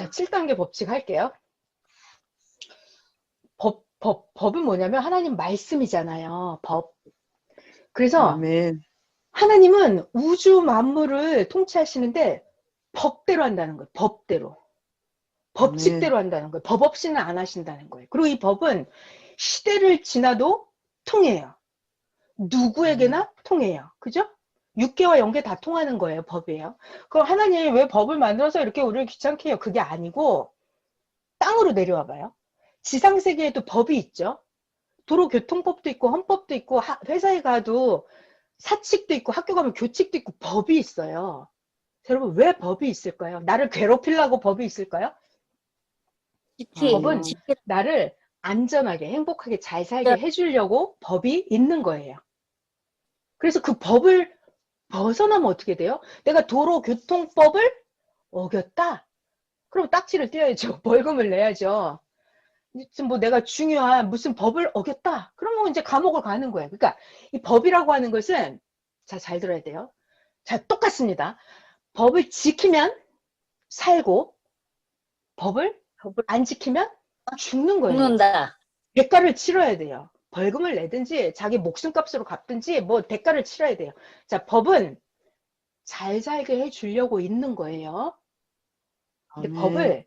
자, 7단계 법칙 할게요. 법은 뭐냐면 하나님 말씀이잖아요. 법. 그래서 아멘. 하나님은 우주 만물을 통치하시는데 법대로 한다는 거예요. 법대로. 아멘. 법칙대로 한다는 거예요. 법 없이는 안 하신다는 거예요. 그리고 이 법은 시대를 지나도 통해요. 아멘. 누구에게나 통해요. 그죠? 육계와 영계 다 통하는 거예요. 법이에요. 그럼 하나님이 왜 법을 만들어서 이렇게 우리를 귀찮게 해요? 그게 아니고 땅으로 내려와 봐요. 지상세계에도 법이 있죠. 도로교통법도 있고 헌법도 있고 회사에 가도 사칙도 있고 학교 가면 교칙도 있고 법이 있어요. 여러분 왜 법이 있을까요? 나를 괴롭히려고 법이 있을까요? 법은 아멘. 지키 나를 안전하게 행복하게 잘 살게 해주려고 법이 있는 거예요. 그래서 그 법을 벗어나면 어떻게 돼요? 내가 도로교통법을 어겼다? 그럼 딱지를 떼야죠. 벌금을 내야죠. 지금 뭐 내가 중요한 무슨 법을 어겼다? 그러면 이제 감옥을 가는 거예요. 그러니까 이 법이라고 하는 것은 자, 잘 들어야 돼요. 자, 똑같습니다. 법을 지키면 살고 법을 안 지키면 죽는 거예요. 죽는다. 대가를 치러야 돼요. 벌금을 내든지 자기 목숨값으로 갚든지 뭐 대가를 치러야 돼요. 자, 법은 잘 살게 해주려고 있는 거예요. 근데 아멘. 법을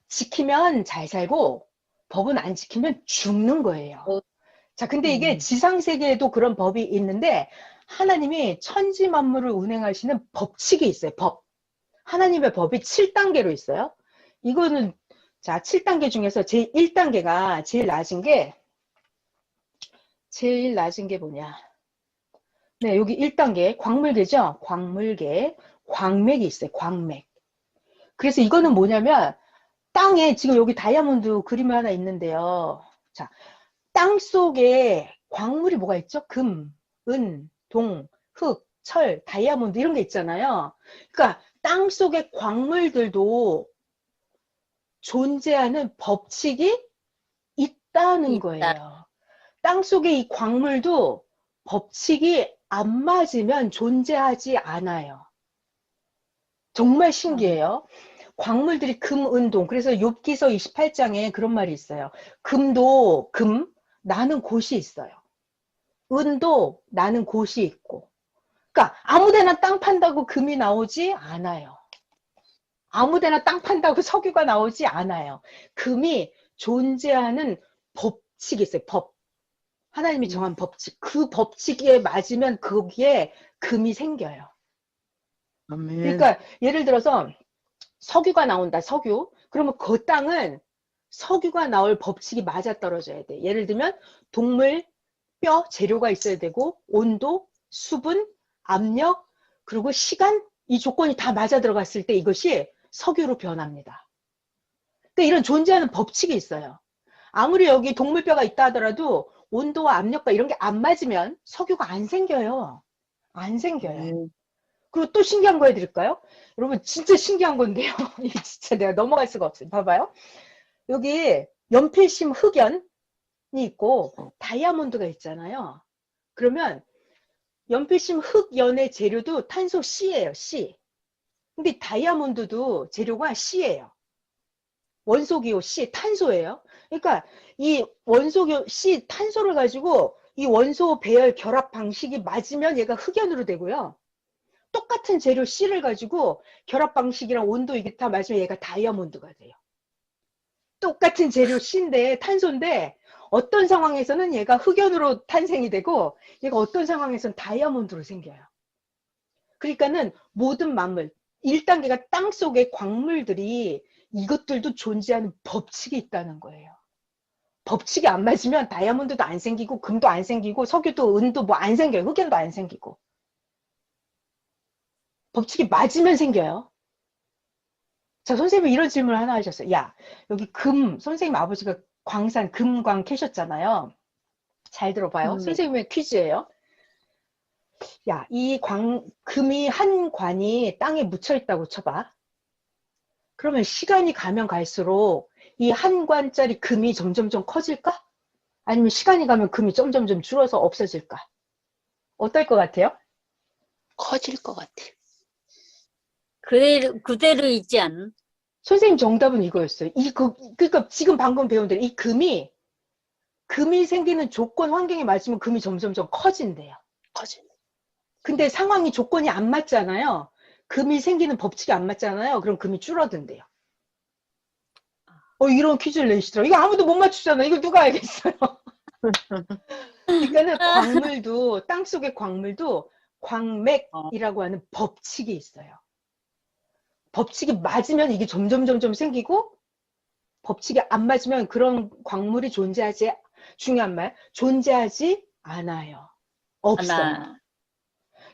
지키면 잘 살고 법은 안 지키면 죽는 거예요. 자, 근데 이게 지상세계에도 그런 법이 있는데 하나님이 천지 만물을 운행하시는 법칙이 있어요. 법. 하나님의 법이 7단계로 있어요. 이거는 자, 7단계 중에서 제일 1단계가 제일 낮은 게 뭐냐? 네, 여기 1단계 광물계죠? 광물계. 광맥이 있어요. 광맥. 그래서 이거는 뭐냐면 땅에 지금 여기 다이아몬드 그림이 하나 있는데요. 자, 땅 속에 광물이 뭐가 있죠? 금, 은, 동, 흙, 철, 다이아몬드 이런 게 있잖아요. 그러니까 땅 속의 광물들도 존재하는 법칙이 있다는 거예요. 땅 속의 이 광물도 법칙이 안 맞으면 존재하지 않아요. 정말 신기해요. 광물들이 금, 은, 동. 그래서 욥기서 28장에 그런 말이 있어요. 금도 금, 나는 곳이 있어요. 은도 나는 곳이 있고. 그러니까 아무데나 땅 판다고 금이 나오지 않아요. 아무데나 땅 판다고 석유가 나오지 않아요. 금이 존재하는 법칙이 있어요. 법. 하나님이 정한 법칙. 그 법칙에 맞으면 거기에 금이 생겨요. 아멘. 그러니까 예를 들어서 석유가 나온다. 석유. 그러면 그 땅은 석유가 나올 법칙이 맞아떨어져야 돼. 예를 들면 동물 뼈 재료가 있어야 되고 온도, 수분, 압력, 그리고 시간 이 조건이 다 맞아 들어갔을 때 이것이 석유로 변합니다. 근데 이런 존재하는 법칙이 있어요. 아무리 여기 동물뼈가 있다 하더라도 온도와 압력과 이런 게 안 맞으면 석유가 안 생겨요. 안 생겨요. 아멘. 그리고 또 신기한 거 해드릴까요? 여러분 진짜 신기한 건데요. 이게 진짜 내가 넘어갈 수가 없어요. 봐봐요. 여기 연필심 흑연이 있고 다이아몬드가 있잖아요. 그러면 연필심 흑연의 재료도 탄소 C예요. C. 근데 다이아몬드도 재료가 C예요. 원소기호 C, 탄소예요. 그러니까 이 원소기호 C, 탄소를 가지고 이 원소 배열 결합 방식이 맞으면 얘가 흑연으로 되고요. 똑같은 재료 C를 가지고 결합 방식이랑 온도 이게 다 맞으면 얘가 다이아몬드가 돼요. 똑같은 재료 C인데 탄소인데 어떤 상황에서는 얘가 흑연으로 탄생이 되고 얘가 어떤 상황에서는 다이아몬드로 생겨요. 그러니까는 모든 만물 1단계가 땅 속의 광물들이 이것들도 존재하는 법칙이 있다는 거예요. 법칙이 안 맞으면 다이아몬드도 안 생기고 금도 안 생기고 석유도 은도 뭐 안 생겨요. 흑연도 안 생기고. 법칙이 맞으면 생겨요. 자, 선생님이 이런 질문을 하나 하셨어요. 야, 여기 금, 선생님 아버지가 광산 금광 캐셨잖아요. 잘 들어봐요. 선생님의 퀴즈예요. 야, 이 금이 한 관이 땅에 묻혀 있다고 쳐봐. 그러면 시간이 가면 갈수록 이 한 관짜리 금이 점점점 커질까? 아니면 시간이 가면 금이 점점점 줄어서 없어질까? 어떨 것 같아요? 커질 것 같아. 그대로 있지 않? 선생님 정답은 이거였어요. 그러니까 지금 방금 배운 대로 이 금이 생기는 조건 환경에 맞으면 금이 점점점 커진대요. 커지는. 근데 상황이 조건이 안 맞잖아요. 금이 생기는 법칙이 안 맞잖아요. 그럼 금이 줄어든대요. 이런 퀴즈를 내시더라고요. 이거 아무도 못 맞추잖아. 이거 누가 알겠어요. 그러니까는 광물도, 땅속의 광물도 광맥이라고 하는 법칙이 있어요. 법칙이 맞으면 이게 점점 생기고, 법칙이 안 맞으면 그런 광물이 중요한 말, 존재하지 않아요. 없어요. 하나.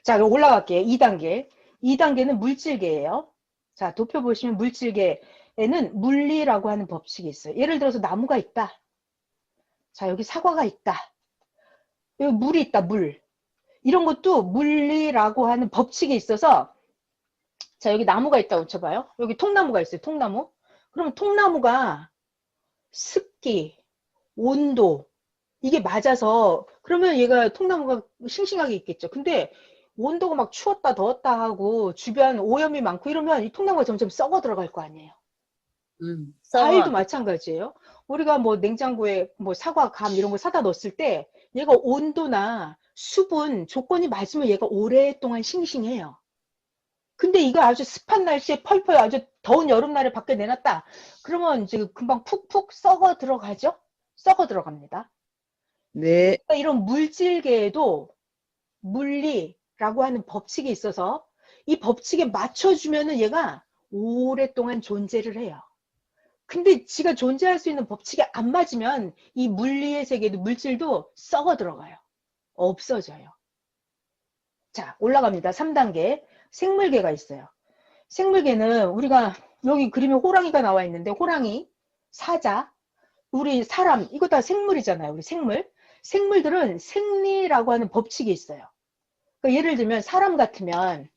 자, 그럼 올라갈게요. 2단계. 2단계는 물질계예요. 자, 도표 보시면 물질계에는 물리라고 하는 법칙이 있어요. 예를 들어서 나무가 있다. 자, 여기 사과가 있다. 여기 물이 있다, 물. 이런 것도 물리라고 하는 법칙이 있어서, 자, 여기 나무가 있다고 쳐봐요. 여기 통나무가 있어요, 통나무. 그러면 통나무가 습기, 온도, 이게 맞아서, 그러면 얘가 통나무가 싱싱하게 있겠죠. 근데 온도가 막 추웠다, 더웠다 하고, 주변 오염이 많고 이러면 이 통나무가 점점 썩어 들어갈 거 아니에요. 과일도 마찬가지예요. 우리가 뭐 냉장고에 뭐 사과, 감 이런 거 사다 넣었을 때 얘가 온도나 수분 조건이 맞으면 얘가 오랫동안 싱싱해요. 근데 이거 아주 습한 날씨에 펄펄 아주 더운 여름날에 밖에 내놨다. 그러면 이제 금방 푹푹 썩어 들어가죠? 썩어 들어갑니다. 네. 그러니까 이런 물질계에도 물리라고 하는 법칙이 있어서 이 법칙에 맞춰주면은 얘가 오랫동안 존재를 해요. 근데 지가 존재할 수 있는 법칙이 안 맞으면 이 물리의 세계도 물질도 썩어 들어가요. 없어져요. 자, 올라갑니다. 3단계. 생물계가 있어요. 생물계는 우리가 여기 그림에 호랑이가 나와 있는데 호랑이, 사자, 우리 사람 이거 다 생물이잖아요. 우리 생물. 생물들은 생리라고 하는 법칙이 있어요. 그러니까 예를 들면 사람 같으면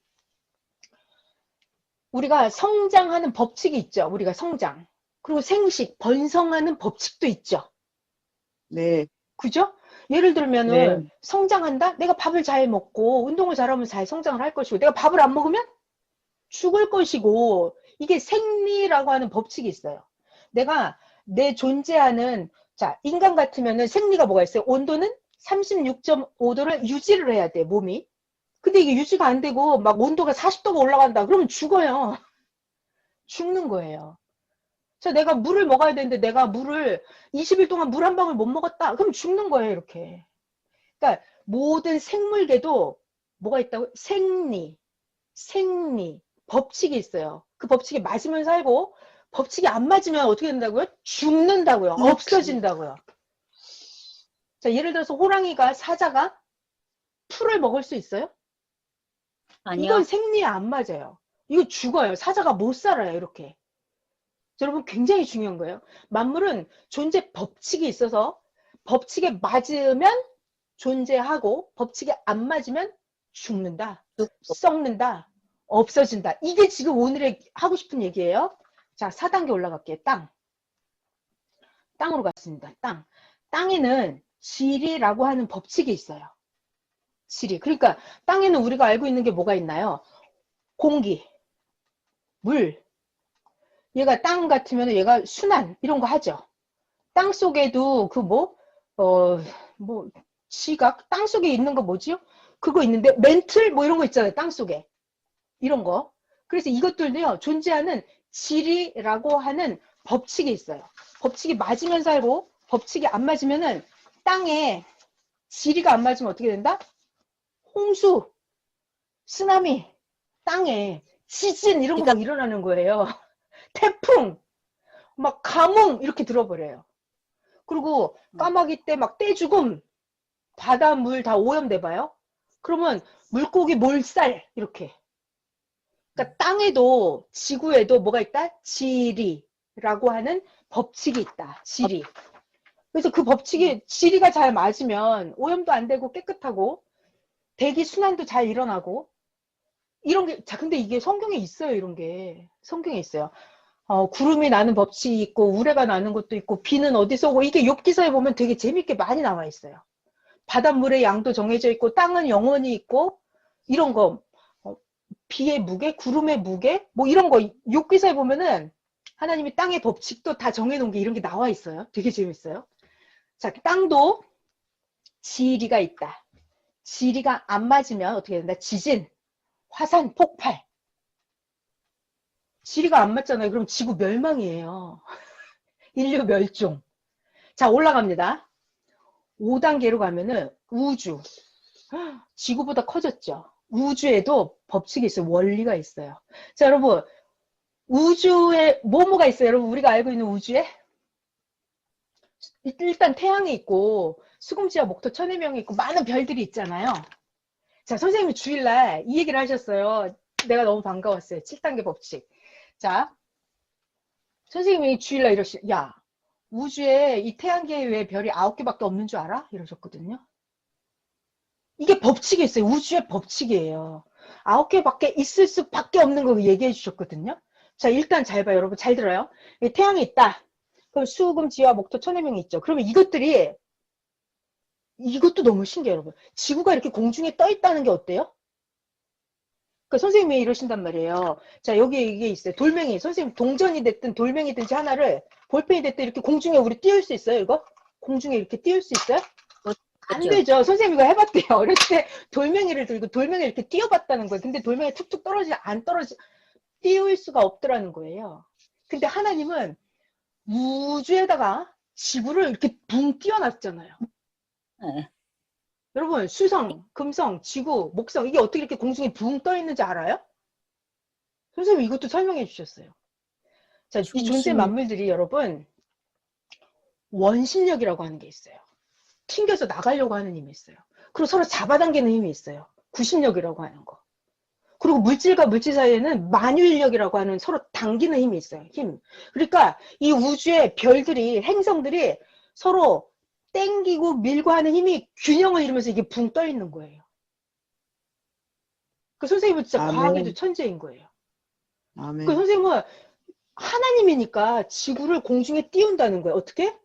우리가 성장하는 법칙이 있죠. 우리가 성장. 그리고 생식, 번성하는 법칙도 있죠. 네. 그죠? 예를 들면은 네. 성장한다? 내가 밥을 잘 먹고 운동을 잘하면 잘 성장을 할 것이고 내가 밥을 안 먹으면 죽을 것이고 이게 생리라고 하는 법칙이 있어요. 내가 내 존재하는 자 인간 같으면은 생리가 뭐가 있어요? 온도는 36.5도를 유지를 해야 돼 몸이. 근데 이게 유지가 안 되고 막 온도가 40도가 올라간다. 그러면 죽어요. 죽는 거예요. 자, 내가 물을 먹어야 되는데 내가 물을 20일 동안 물 한 방울 못 먹었다. 그럼 죽는 거예요, 이렇게. 그러니까 모든 생물계도 뭐가 있다고? 생리, 법칙이 있어요. 그 법칙에 맞으면 살고 법칙이 안 맞으면 어떻게 된다고요? 죽는다고요. 없어진다고요. 자, 예를 들어서 호랑이가 사자가 풀을 먹을 수 있어요? 아니요. 이건 생리에 안 맞아요. 이거 죽어요. 사자가 못 살아요, 이렇게. 여러분 굉장히 중요한 거예요. 만물은 존재 법칙이 있어서 법칙에 맞으면 존재하고 법칙에 안 맞으면 죽는다, 썩는다, 없어진다. 이게 지금 오늘의 하고 싶은 얘기예요. 자, 4단계 올라갈게요. 땅으로 갔습니다. 땅에는 지리라고 하는 법칙이 있어요. 지리. 그러니까 땅에는 우리가 알고 있는 게 뭐가 있나요? 공기, 물, 얘가 땅 같으면 얘가 순환 이런 거 하죠. 땅 속에도 지각 땅 속에 있는 거 뭐지요? 그거 있는데 멘틀 뭐 이런 거 있잖아요. 땅 속에 이런 거. 그래서 이것들도요 존재하는 지리라고 하는 법칙이 있어요. 법칙이 맞으면 살고 법칙이 안 맞으면은 땅에 지리가 안 맞으면 어떻게 된다? 홍수, 쓰나미, 땅에 지진 이런 거 막 일어나는 거예요. 태풍, 막 가뭄 이렇게 들어버려요. 그리고 까마귀 때 막 떼죽음, 바닷물 다 오염돼 봐요. 그러면 물고기 몰살 이렇게. 그러니까 땅에도 지구에도 뭐가 있다? 지리라고 하는 법칙이 있다. 지리. 그래서 그 법칙이 지리가 잘 맞으면 오염도 안 되고 깨끗하고 대기 순환도 잘 일어나고 이런 게, 자, 근데 이게 성경에 있어요, 이런 게. 성경에 있어요. 구름이 나는 법칙이 있고, 우레가 나는 것도 있고, 비는 어디서 오고, 이게 욥기서에 보면 되게 재밌게 많이 나와 있어요. 바닷물의 양도 정해져 있고, 땅은 영원히 있고, 이런 거, 비의 무게, 구름의 무게, 뭐 이런 거, 욥기서에 보면은 하나님이 땅의 법칙도 다 정해놓은 게 이런 게 나와 있어요. 되게 재밌어요. 자, 땅도 지리가 있다. 지리가 안 맞으면 어떻게 된다? 지진, 화산, 폭발. 지리가 안 맞잖아요. 그럼 지구 멸망이에요. 인류 멸종. 자, 올라갑니다. 5단계로 가면은 우주. 지구보다 커졌죠. 우주에도 법칙이 있어요. 원리가 있어요. 자, 여러분. 우주에 뭐가 있어요? 여러분, 우리가 알고 있는 우주에? 일단 태양이 있고 수금지와 목토 천해명이 있고 많은 별들이 있잖아요. 자, 선생님이 주일날 이 얘기를 하셨어요. 내가 너무 반가웠어요. 7단계 법칙. 자, 선생님이 주일날 야, 우주에 이 태양계 외에 별이 9개밖에 없는 줄 알아? 이러셨거든요. 이게 법칙이 있어요. 우주의 법칙이에요. 9개밖에 있을 수밖에 없는 거 얘기해 주셨거든요. 자, 일단 잘 봐요. 여러분 잘 들어요. 태양이 있다. 그럼 수, 금, 지와 목토, 천해명이 있죠. 그러면 이것도 너무 신기해요, 여러분. 지구가 이렇게 공중에 떠 있다는 게 어때요? 그러니까 선생님이 이러신단 말이에요. 자, 여기 이게 있어요. 돌멩이. 선생님 동전이 됐든 돌멩이든지 하나를 볼펜이 됐든 이렇게 공중에 우리 띄울 수 있어요, 이거? 공중에 이렇게 띄울 수 있어요? 안 그렇죠. 되죠. 선생님 이거 해봤대요. 어렸을 때 돌멩이를 들고 돌멩이를 이렇게 띄워봤다는 거예요. 근데 돌멩이 툭툭 띄울 수가 없더라는 거예요. 근데 하나님은 우주에다가 지구를 이렇게 붕 띄워놨잖아요. 네. 여러분, 수성, 금성, 지구, 목성, 이게 어떻게 이렇게 공중에 붕 떠 있는지 알아요? 선생님이 이것도 설명해 주셨어요. 자, 이 존재 만물들이 여러분, 원심력이라고 하는 게 있어요. 튕겨서 나가려고 하는 힘이 있어요. 그리고 서로 잡아당기는 힘이 있어요. 구심력이라고 하는 거. 그리고 물질과 물질 사이에는 만유인력이라고 하는 서로 당기는 힘이 있어요. 힘. 그러니까 이 우주의 별들이, 행성들이 서로 땡기고 밀고 하는 힘이 균형을 이루면서 이게 붕 떠 있는 거예요. 그 선생님은 진짜 아멘. 과학에도 천재인 거예요. 아멘. 그 선생님은 하나님이니까 지구를 공중에 띄운다는 거예요. 어떻게?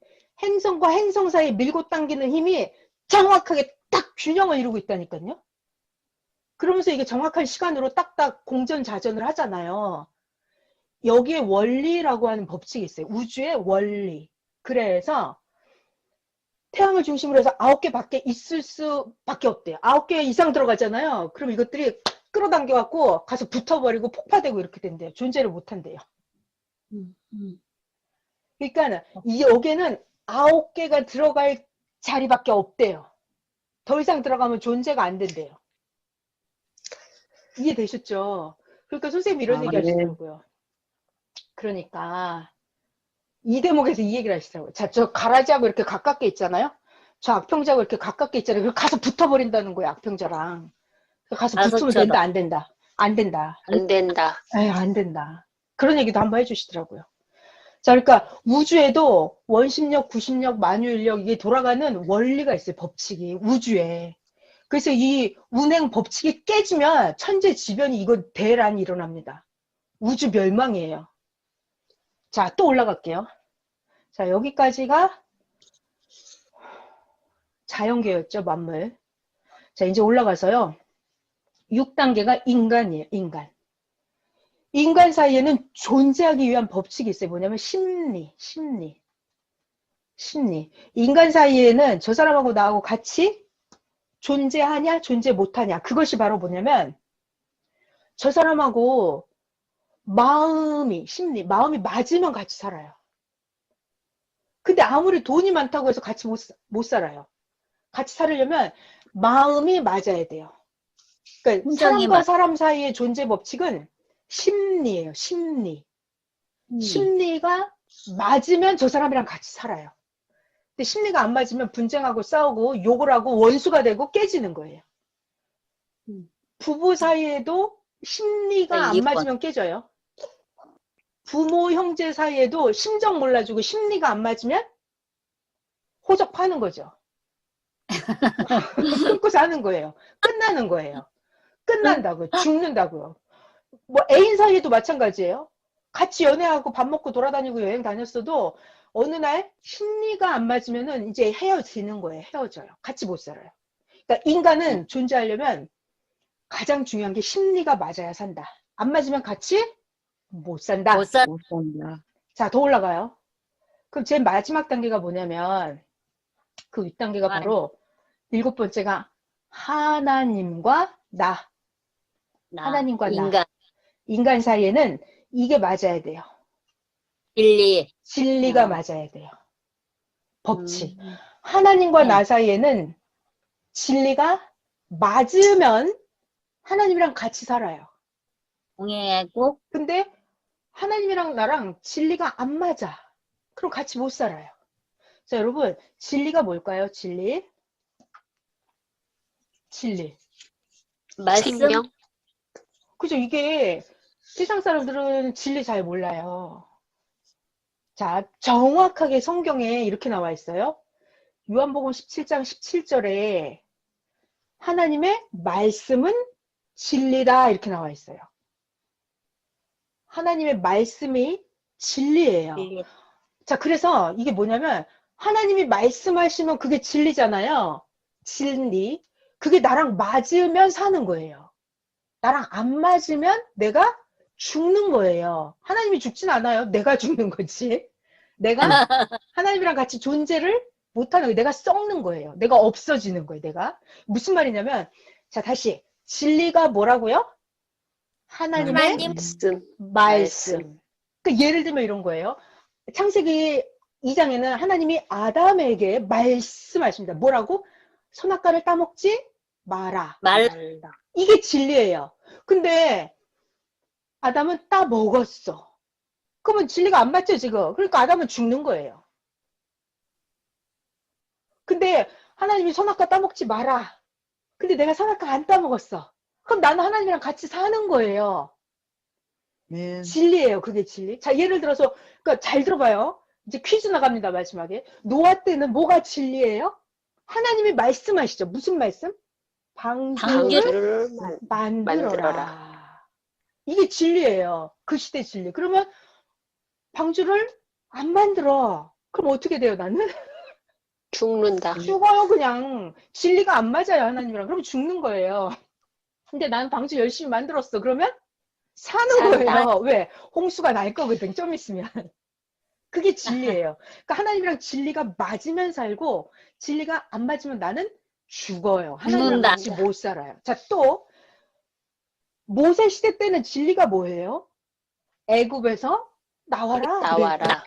행성과 행성 사이에 밀고 당기는 힘이 정확하게 딱 균형을 이루고 있다니까요. 그러면서 이게 정확한 시간으로 딱딱 공전자전을 하잖아요. 여기에 원리라고 하는 법칙이 있어요. 우주의 원리. 그래서 태양을 중심으로 해서 9개밖에 있을 수밖에 없대요. 9개 이상 들어가잖아요. 그럼 이것들이 끌어당겨갖고 가서 붙어버리고 폭파되고 이렇게 된대요. 존재를 못한대요. 그러니까 여기에는 9개가 들어갈 자리밖에 없대요. 더 이상 들어가면 존재가 안 된대요. 이해되셨죠? 그러니까 선생님이 이런 얘기 하시더라고요. 그러니까 이 대목에서 이 얘기를 하시더라고요. 자, 저 가라지하고 이렇게 가깝게 있잖아요. 저 악평자하고 이렇게 가깝게 있잖아요. 그럼 가서 붙어버린다는 거예요. 악평자랑. 가서 붙으면 다섯처럼. 된다, 안 된다. 안 된다. 안 된다. 에휴, 안 된다. 그런 얘기도 한번 해주시더라고요. 자, 그러니까 우주에도 원심력, 구심력, 만유인력 이게 돌아가는 원리가 있어요. 법칙이 우주에. 그래서 이 운행 법칙이 깨지면 천재지변이 이거 대란이 일어납니다. 우주 멸망이에요. 자, 또 올라갈게요. 자, 여기까지가 자연계였죠, 만물. 자, 이제 올라가서요. 6단계가 인간이에요, 인간. 인간 사이에는 존재하기 위한 법칙이 있어요. 뭐냐면 심리. 인간 사이에는 저 사람하고 나하고 같이 존재하냐, 존재 못하냐. 그것이 바로 뭐냐면 저 사람하고 마음이 맞으면 같이 살아요. 근데 아무리 돈이 많다고 해서 같이 못 살아요. 같이 살려면 마음이 맞아야 돼요. 그러니까 사람과 사람 사이의 존재 법칙은 심리예요. 심리가 맞으면 저 사람이랑 같이 살아요. 근데 심리가 안 맞으면 분쟁하고 싸우고 욕을 하고 원수가 되고 깨지는 거예요. 부부 사이에도 심리가 안 맞으면 깨져요. 부모, 형제 사이에도 심정 몰라주고 심리가 안 맞으면 호적파는 거죠. 끊고 사는 거예요. 끝나는 거예요. 끝난다고요. 죽는다고요. 뭐 애인 사이에도 마찬가지예요. 같이 연애하고 밥 먹고 돌아다니고 여행 다녔어도 어느 날 심리가 안 맞으면은 이제 헤어지는 거예요. 헤어져요. 같이 못 살아요. 그러니까 인간은 존재하려면 가장 중요한 게 심리가 맞아야 산다. 안 맞으면 같이 못 산다. 못 산다. 자, 더 올라가요. 그럼 제일 마지막 단계가 뭐냐면 그 윗단계가 아. 바로 7번째가 하나님과 나. 하나님과 나. 인간, 인간 사이에는 이게 맞아야 돼요. 진리. 진리가 맞아야 돼요. 법칙. 음. 하나님과 네. 나 사이에는 진리가 맞으면 하나님이랑 같이 살아요. 동행하고, 근데 하나님이랑 나랑 진리가 안 맞아. 그럼 같이 못 살아요. 자, 여러분, 진리가 뭘까요? 진리. 진리. 말씀, 생명? 그죠? 이게 세상 사람들은 진리 잘 몰라요. 자, 정확하게 성경에 이렇게 나와 있어요. 요한복음 17장 17절에 하나님의 말씀은 진리다 이렇게 나와 있어요. 하나님의 말씀이 진리예요. 진리. 자, 그래서 이게 뭐냐면 하나님이 말씀하시면 그게 진리잖아요. 진리. 그게 나랑 맞으면 사는 거예요. 나랑 안 맞으면 내가 죽는 거예요. 하나님이 죽진 않아요. 내가 죽는 거지. 내가 하나님이랑 같이 존재를 못하는 거예요. 내가 썩는 거예요. 내가 없어지는 거예요. 내가. 무슨 말이냐면 자, 다시. 진리가 뭐라고요? 하나님의 하나님. 말씀. 그러니까 예를 들면 이런 거예요. 창세기 2장에는 하나님이 아담에게 말씀하십니다. 뭐라고? 선악과를 따먹지 마라. 말라. 이게 진리예요. 근데 아담은 따먹었어. 그러면 진리가 안 맞죠, 지금? 그러니까 아담은 죽는 거예요. 근데 하나님이 선악과 따먹지 마라. 근데 내가 선악과 안 따먹었어. 그럼 나는 하나님이랑 같이 사는 거예요. 네. 진리예요, 그게 진리. 자, 예를 들어서, 그러니까 잘 들어봐요. 이제 퀴즈 나갑니다, 마지막에. 노아 때는 뭐가 진리예요? 하나님이 말씀하시죠. 무슨 말씀? 방주를 방주를 만들어라. 이게 진리예요. 그 시대 진리. 그러면 방주를 안 만들어. 그럼 어떻게 돼요, 나는? 죽는다. 죽어요, 그냥. 진리가 안 맞아요, 하나님이랑. 그럼 죽는 거예요. 근데 나는 방주 열심히 만들었어. 그러면 사는 산다. 거예요. 왜? 홍수가 날 거거든, 좀 있으면. 그게 진리예요. 그러니까 하나님이랑 진리가 맞으면 살고 진리가 안 맞으면 나는 죽어요. 하나님이랑 죽는다. 같이 못 살아요. 자, 또 모세 시대 때는 진리가 뭐예요? 애굽에서 나와라. 나와라.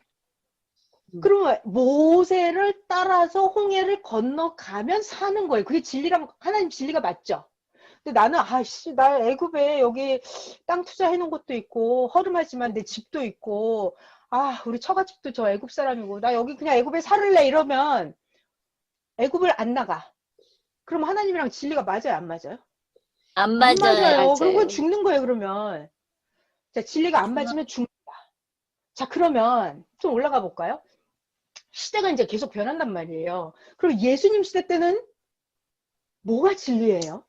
그러면 모세를 따라서 홍해를 건너가면 사는 거예요. 그게 진리랑 하나님 진리가 맞죠? 근데 나는 아씨 나 애굽에 여기 땅 투자해 놓은 것도 있고 허름하지만 내 집도 있고 아 우리 처가집도 저 애굽 사람이고 나 여기 그냥 애굽에 살을래 이러면 애굽을 안 나가. 그럼 하나님이랑 진리가 맞아요, 안 맞아요? 안 안 맞아요. 맞아요. 그럼 그건 맞아요. 죽는 거예요, 그러면. 자, 진리가 안 맞으면 죽는다. 자, 그러면 좀 올라가 볼까요? 시대가 이제 계속 변한단 말이에요. 그럼 예수님 시대 때는 뭐가 진리예요?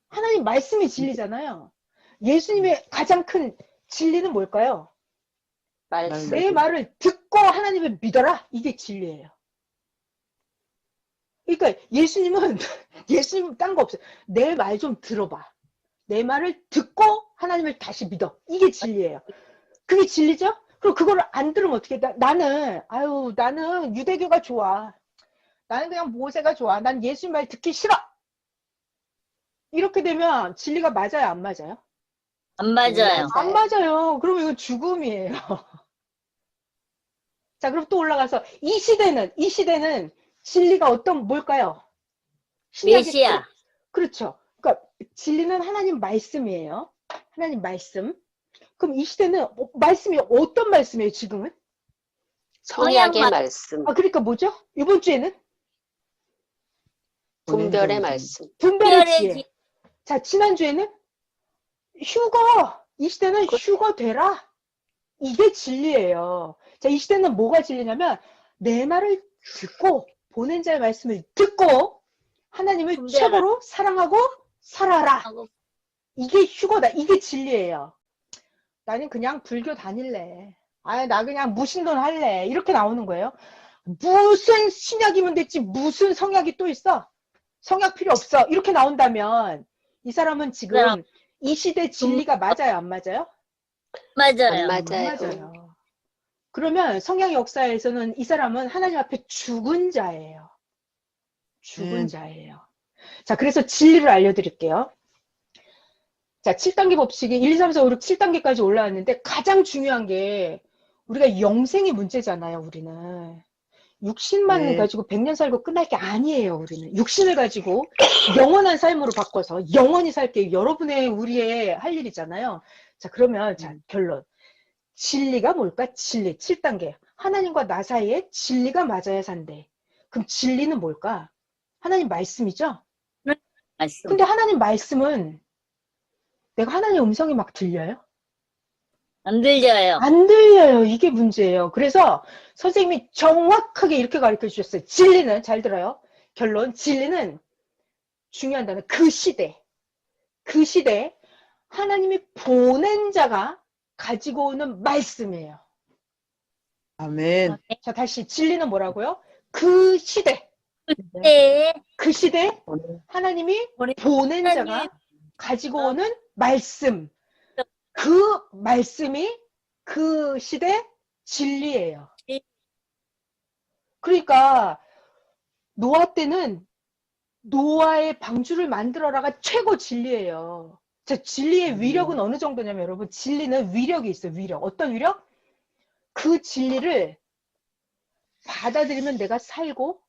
하나님 말씀이 진리잖아요. 예수님의 가장 큰 진리는 뭘까요? 말씀. 내 말을 듣고 하나님을 믿어라. 이게 진리예요. 그러니까 예수님은 예수님 딴 거 없어요. 내 말 좀 들어봐. 내 말을 듣고 하나님을 다시 믿어. 이게 진리예요. 그게 진리죠? 그럼 그거를 안 들으면 어떻게 돼? 나는 유대교가 좋아. 나는 그냥 모세가 좋아. 난 예수님 말 듣기 싫어. 이렇게 되면 진리가 맞아요, 안 맞아요? 안 맞아요. 안 맞아요. 그러면 이거 죽음이에요. 자, 그럼 또 올라가서 이 시대는 진리가 뭘까요? 신약의 메시아. 그렇죠. 그러니까 진리는 하나님 말씀이에요. 하나님 말씀. 그럼 이 시대는 말씀이 어떤 말씀이에요, 지금은? 성약의 성약 말씀. 아, 그러니까 뭐죠? 이번 주에는 분별의 말씀. 분별의 특별의 지혜. 지- 자, 지난주에는 휴거. 이 시대는 휴거 되라. 이게 진리예요. 자, 이 시대는 뭐가 진리냐면 내 말을 듣고 보낸 자의 말씀을 듣고 하나님을 분별하라. 최고로 사랑하고 살아라. 하고 이게 휴거다. 이게 진리예요. 나는 그냥 불교 다닐래. 나 그냥 무신론 할래. 이렇게 나오는 거예요. 무슨 신약이면 됐지 무슨 성약이 또 있어? 성약 필요 없어. 이렇게 나온다면 이 사람은 지금 이 시대 진리가 맞아요, 안 맞아요? 맞아요. 안 안 맞아요. 맞아요. 그러면 성경 역사에서는 이 사람은 하나님 앞에 죽은 자예요. 죽은 자예요. 자, 그래서 진리를 알려드릴게요. 자, 7단계 법칙이 1, 2, 3, 4, 5, 6, 7단계까지 올라왔는데 가장 중요한 게 우리가 영생이 문제잖아요, 우리는. 육신만 네. 가지고 100년 살고 끝날 게 아니에요, 우리는. 육신을 가지고 영원한 삶으로 바꿔서 영원히 살게 여러분의 우리의 할 일이잖아요. 자, 그러면 자, 결론. 진리가 뭘까? 진리 7단계. 하나님과 나 사이에 진리가 맞아야 산대. 그럼 진리는 뭘까? 하나님 말씀이죠? 말씀. 근데 하나님 말씀은 내가 하나님 음성이 막 들려요? 안 들려요. 안 들려요. 이게 문제예요. 그래서 선생님이 정확하게 이렇게 가르쳐 주셨어요. 진리는, 잘 들어요. 결론, 진리는 중요한 단어, 그 시대 하나님이 보낸 자가 가지고 오는 말씀이에요. 아멘. 자, 다시 진리는 뭐라고요? 그 시대 네. 그 시대 하나님이 보낸 하나님. 자가 가지고 오는 말씀, 그 말씀이 그 시대 진리예요. 그러니까 노아 때는 노아의 방주를 만들어라가 최고 진리예요. 자, 진리의 위력은 어느 정도냐면 여러분, 진리는 위력이 있어요. 위력. 어떤 위력? 그 진리를 받아들이면 내가 살고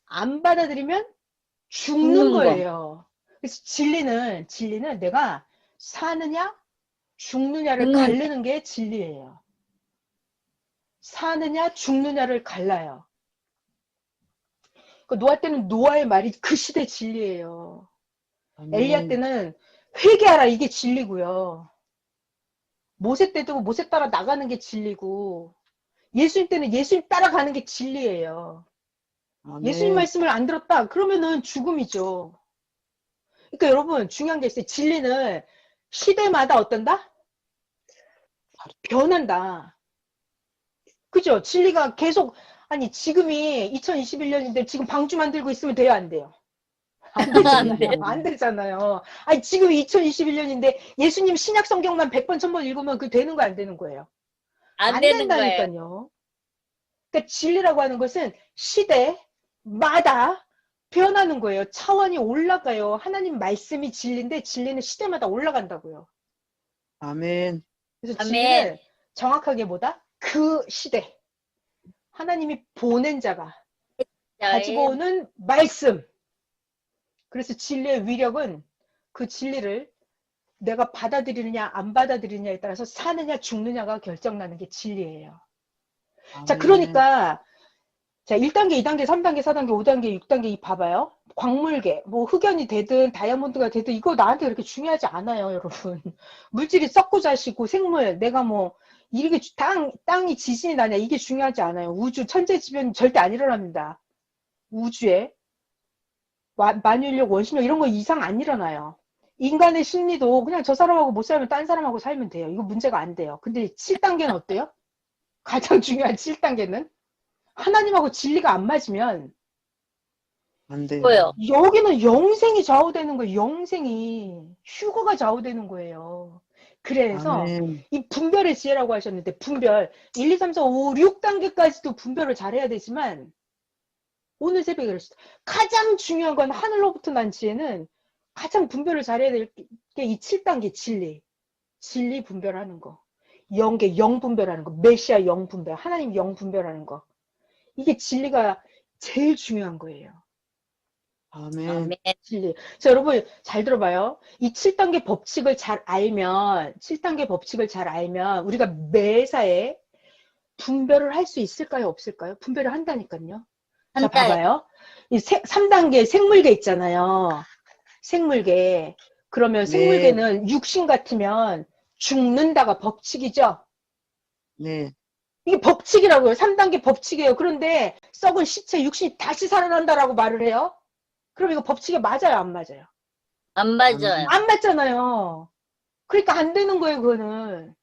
안 받아들이면 죽는 죽는 거. 거예요. 그래서 진리는 내가 사느냐 죽느냐를 죽는 가르는 게 진리예요. 사느냐 죽느냐를 갈라요. 그 노아 때는 노아의 말이 그 시대 진리예요. 엘리야 때는 회개하라 이게 진리고요. 모세 때도 모세 따라 나가는 게 진리고, 예수님 때는 예수님 따라가는 게 진리예요. 예수님 말씀을 안 들었다 그러면은 죽음이죠. 그러니까 여러분 중요한 게 있어요. 진리는 시대마다 어떤다? 변한다. 그죠? 진리가 계속, 아니 지금이 2021년인데 지금 방주 만들고 있으면 돼요, 안 돼요? 안 되잖아요. 안 되잖아요. 아니 지금이 2021년인데 예수님 신약 성경만 100번 1000번 읽으면 그 되는 거 안 되는 거예요? 안 되는 거예요. 된다니까요. 그러니까 진리라고 하는 것은 시대마다 변하는 거예요. 차원이 올라가요. 하나님 말씀이 진리인데 진리는 시대마다 올라간다고요. 아멘. 그래서 아멘. 진리는 정확하게 뭐다? 그 시대. 하나님이 보낸 자가 가지고 오는 말씀. 그래서 진리의 위력은 그 진리를 내가 받아들이느냐 안 받아들이느냐에 따라서 사느냐 죽느냐가 결정나는 게 진리예요. 자, 그러니까 자, 1단계, 2단계, 3단계, 4단계, 5단계, 6단계 이 봐봐요. 광물계, 뭐 흑연이 되든 다이아몬드가 되든 이거 나한테 그렇게 중요하지 않아요, 여러분. 물질이 썩고 자시고 생물, 내가 뭐 이렇게 땅이 지진이 나냐 이게 중요하지 않아요. 우주 천재지변 절대 안 일어납니다. 우주에 만유인력, 원심력 이런 거 이상 안 일어나요. 인간의 심리도 그냥 저 사람하고 못 살면 딴 사람하고 살면 돼요. 이거 문제가 안 돼요. 근데 7단계는 어때요? 가장 중요한 7단계는 하나님하고 진리가 안 맞으면 안 돼요. 뭐요? 여기는 영생이 좌우되는 거예요. 영생이 휴거가 좌우되는 거예요. 그래서 아멘. 이 분별의 지혜라고 하셨는데 분별 1, 2, 3, 4, 5, 6단계까지도 분별을 잘해야 되지만 오늘 새벽에 그랬어요. 가장 중요한 건 하늘로부터 난 지혜는 가장 분별을 잘해야 될 게 이 7단계 진리 분별하는 거, 영 분별하는 거, 메시아 영 분별, 하나님 영 분별하는 거, 이게 진리가 제일 중요한 거예요. 아멘. 아멘. 진리. 자, 여러분 잘 들어봐요. 이 7단계 법칙을 잘 알면 7단계 법칙을 잘 알면 우리가 매사에 분별을 할 수 있을까요? 없을까요? 분별을 한다니까요. 자, 한다. 봐봐요. 이 3단계 생물계 있잖아요. 생물계. 그러면 네. 생물계는 육신 같으면 죽는다가 법칙이죠. 네. 이게 법칙이라고요. 3단계 법칙이에요. 그런데 썩은 시체 육신이 다시 살아난다라고 말을 해요. 그럼 이거 법칙에 맞아요, 안 맞아요? 안 맞아요. 안 맞잖아요. 그러니까 안 되는 거예요, 그거는.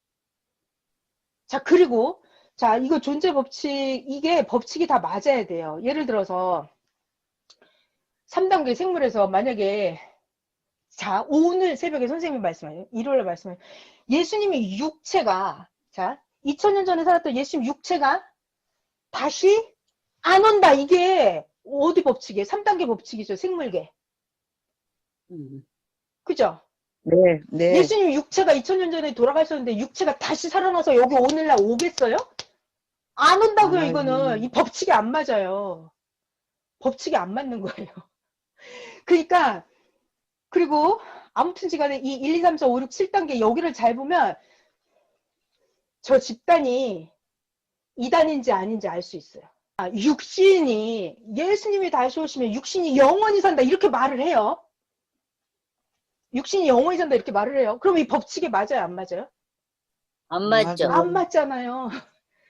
자, 그리고 자, 이거 존재 법칙, 이게 법칙이 다 맞아야 돼요. 예를 들어서 3단계 생물에서 만약에 자, 오늘 새벽에 선생님이 말씀하세요. 일요일에 말씀하세요. 예수님이 육체가 자, 2000년 전에 살았던 예수님 육체가 다시 안 온다. 이게 어디 법칙이에요? 3단계 법칙이죠. 생물계. 그죠? 네, 네. 예수님 육체가 2000년 전에 돌아가셨는데 육체가 다시 살아나서 여기 오늘날 오겠어요? 안 온다고요. 안 이거는 와요. 이 법칙이 안 맞아요. 법칙이 안 맞는 거예요. 그러니까 그리고 아무튼지 간에 이 1, 2, 3, 4, 5, 6, 7단계 여기를 잘 보면 저 집단이 이단인지 아닌지 알 수 있어요. 육신이 예수님이 다시 오시면 육신이 영원히 산다 이렇게 말을 해요. 육신이 영원히 산다 이렇게 말을 해요. 그럼 이 법칙에 맞아요? 안 맞아요? 안 맞죠? 맞아요. 안 맞잖아요.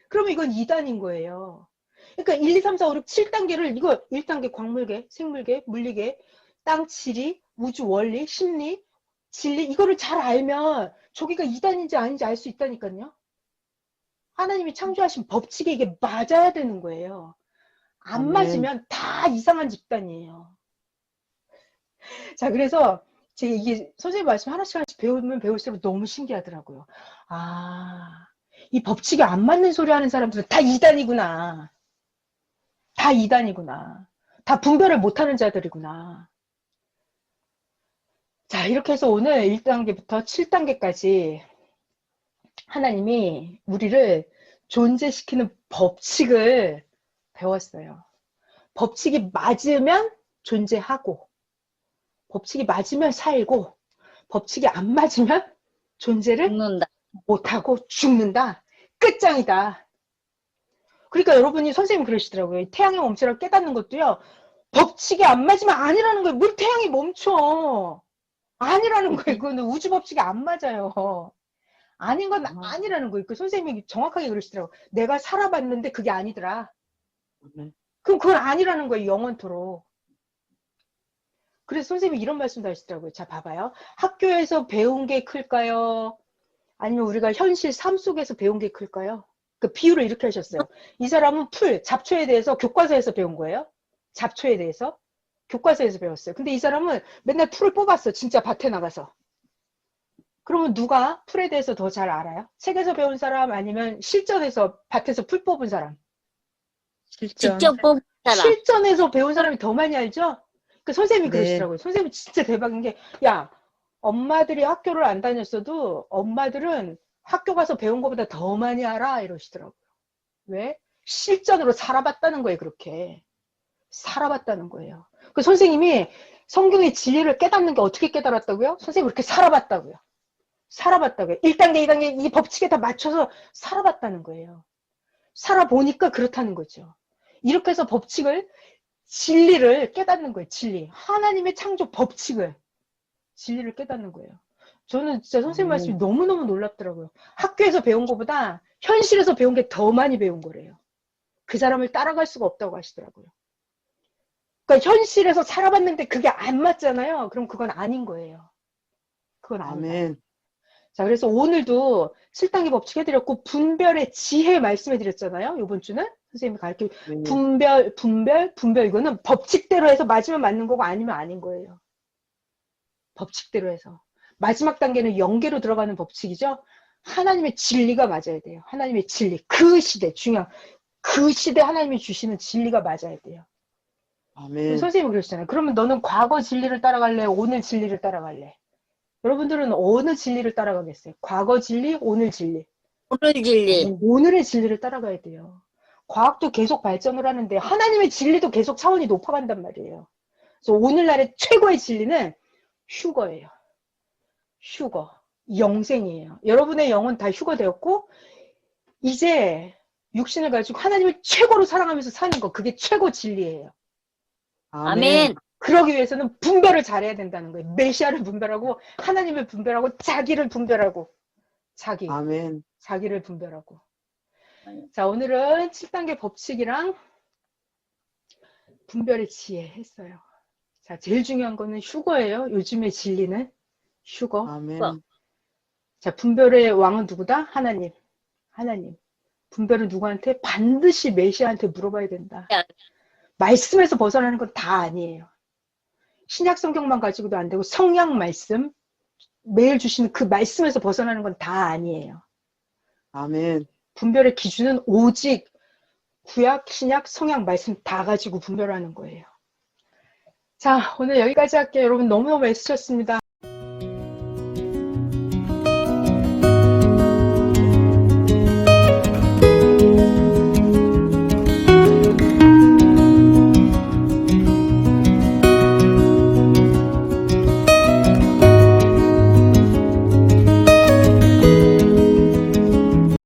그럼 이건 이단인 거예요. 그러니까 1, 2, 3, 4, 5, 6, 7단계를 이거 1단계 광물계, 생물계, 물리계, 땅, 지리, 우주 원리, 심리, 진리 이거를 잘 알면 저기가 이단인지 아닌지 알 수 있다니까요. 하나님이 창조하신 법칙에 이게 맞아야 되는 거예요. 안 아멘. 맞으면 다 이상한 집단이에요. 자, 그래서 제가 이게 선생님 말씀 하나씩 배우면 배울수록 너무 신기하더라고요. 아, 이 법칙에 안 맞는 소리 하는 사람들은 다 이단이구나. 다 이단이구나. 다 분별을 못하는 자들이구나. 자, 이렇게 해서 오늘 1단계부터 7단계까지 하나님이 우리를 존재시키는 법칙을 배웠어요. 법칙이 맞으면 존재하고, 법칙이 맞으면 살고, 법칙이 안 맞으면 존재를 죽는다. 못하고 죽는다. 끝장이다. 그러니까 여러분이 선생님이 그러시더라고요. 태양의 멈추라고 깨닫는 것도요. 법칙이 안 맞으면 아니라는 거예요. 뭘 태양이 멈춰. 아니라는 거예요. 그거는 우주 법칙이 안 맞아요. 아닌 건 아니라는 거예요. 그 선생님이 정확하게 그러시더라고요. 내가 살아봤는데 그게 아니더라. 네. 그럼 그건 아니라는 거예요. 영원토록. 그래서 선생님이 이런 말씀도 하시더라고요. 자, 봐봐요. 학교에서 배운 게 클까요? 아니면 우리가 현실 삶 속에서 배운 게 클까요? 그 비유를 이렇게 하셨어요. 이 사람은 풀, 잡초에 대해서 교과서에서 배운 거예요. 잡초에 대해서. 교과서에서 배웠어요. 근데 이 사람은 맨날 풀을 뽑았어. 진짜 밭에 나가서. 그러면 누가 풀에 대해서 더 잘 알아요? 책에서 배운 사람 아니면 실전에서 밭에서 풀 뽑은 사람? 실전. 직접 뽑은 사람. 실전에서 배운 사람이 더 많이 알죠? 그 선생님이 네. 그러시더라고요. 선생님이 진짜 대박인 게, 야, 엄마들이 학교를 안 다녔어도 엄마들은 학교 가서 배운 것보다 더 많이 알아 이러시더라고요. 왜? 실전으로 살아봤다는 거예요. 그렇게 살아봤다는 거예요. 그 선생님이 성경의 진리를 깨닫는 게 어떻게 깨달았다고요? 선생님이 그렇게 살아봤다고요. 살아봤다고요. 1단계, 2단계 이 법칙에 다 맞춰서 살아봤다는 거예요. 살아보니까 그렇다는 거죠. 이렇게 해서 법칙을, 진리를 깨닫는 거예요. 진리. 하나님의 창조 법칙을, 진리를 깨닫는 거예요. 저는 진짜 선생님 말씀이 너무너무 놀랍더라고요. 학교에서 배운 것보다 현실에서 배운 게 더 많이 배운 거래요. 그 사람을 따라갈 수가 없다고 하시더라고요. 그러니까 현실에서 살아봤는데 그게 안 맞잖아요. 그럼 그건 아닌 거예요. 그건 아니다. 아멘. 자, 그래서 오늘도 7단계 법칙 해드렸고, 분별의 지혜 말씀해드렸잖아요. 이번 주는 선생님이 가르쳐. 네. 분별. 이거는 법칙대로 해서 맞으면 맞는 거고 아니면 아닌 거예요. 법칙대로 해서. 마지막 단계는 영계로 들어가는 법칙이죠. 하나님의 진리가 맞아야 돼요. 하나님의 진리. 그 시대, 중요한. 그 시대 하나님이 주시는 진리가 맞아야 돼요. 아멘. 선생님이 그러시잖아요. 그러면 너는 과거 진리를 따라갈래? 오늘 진리를 따라갈래? 여러분들은 어느 진리를 따라가겠어요? 과거 진리, 오늘 진리. 오늘 진리. 오늘의 진리를 따라가야 돼요. 과학도 계속 발전을 하는데 하나님의 진리도 계속 차원이 높아간단 말이에요. 그래서 오늘날의 최고의 진리는 휴거예요. 휴거. 영생이에요. 여러분의 영은 다 휴거되었고 이제 육신을 가지고 하나님을 최고로 사랑하면서 사는 거, 그게 최고 진리예요. 아멘. 그러기 위해서는 분별을 잘해야 된다는 거예요. 메시아를 분별하고 하나님을 분별하고 자기를 분별하고 아멘. 자기를 분별하고. 자, 오늘은 7단계 법칙이랑 분별의 지혜 했어요. 자, 제일 중요한 거는 휴거예요. 요즘의 진리는 휴거. 아멘. 자, 분별의 왕은 누구다? 하나님. 하나님. 분별은 누구한테? 반드시 메시아한테 물어봐야 된다. 말씀에서 벗어나는 건 다 아니에요. 신약 성경만 가지고도 안 되고 성령 말씀, 매일 주시는 그 말씀에서 벗어나는 건 다 아니에요. 아멘. 분별의 기준은 오직 구약, 신약, 성약 말씀 다 가지고 분별하는 거예요. 자, 오늘 여기까지 할게요. 여러분 너무너무 애쓰셨습니다.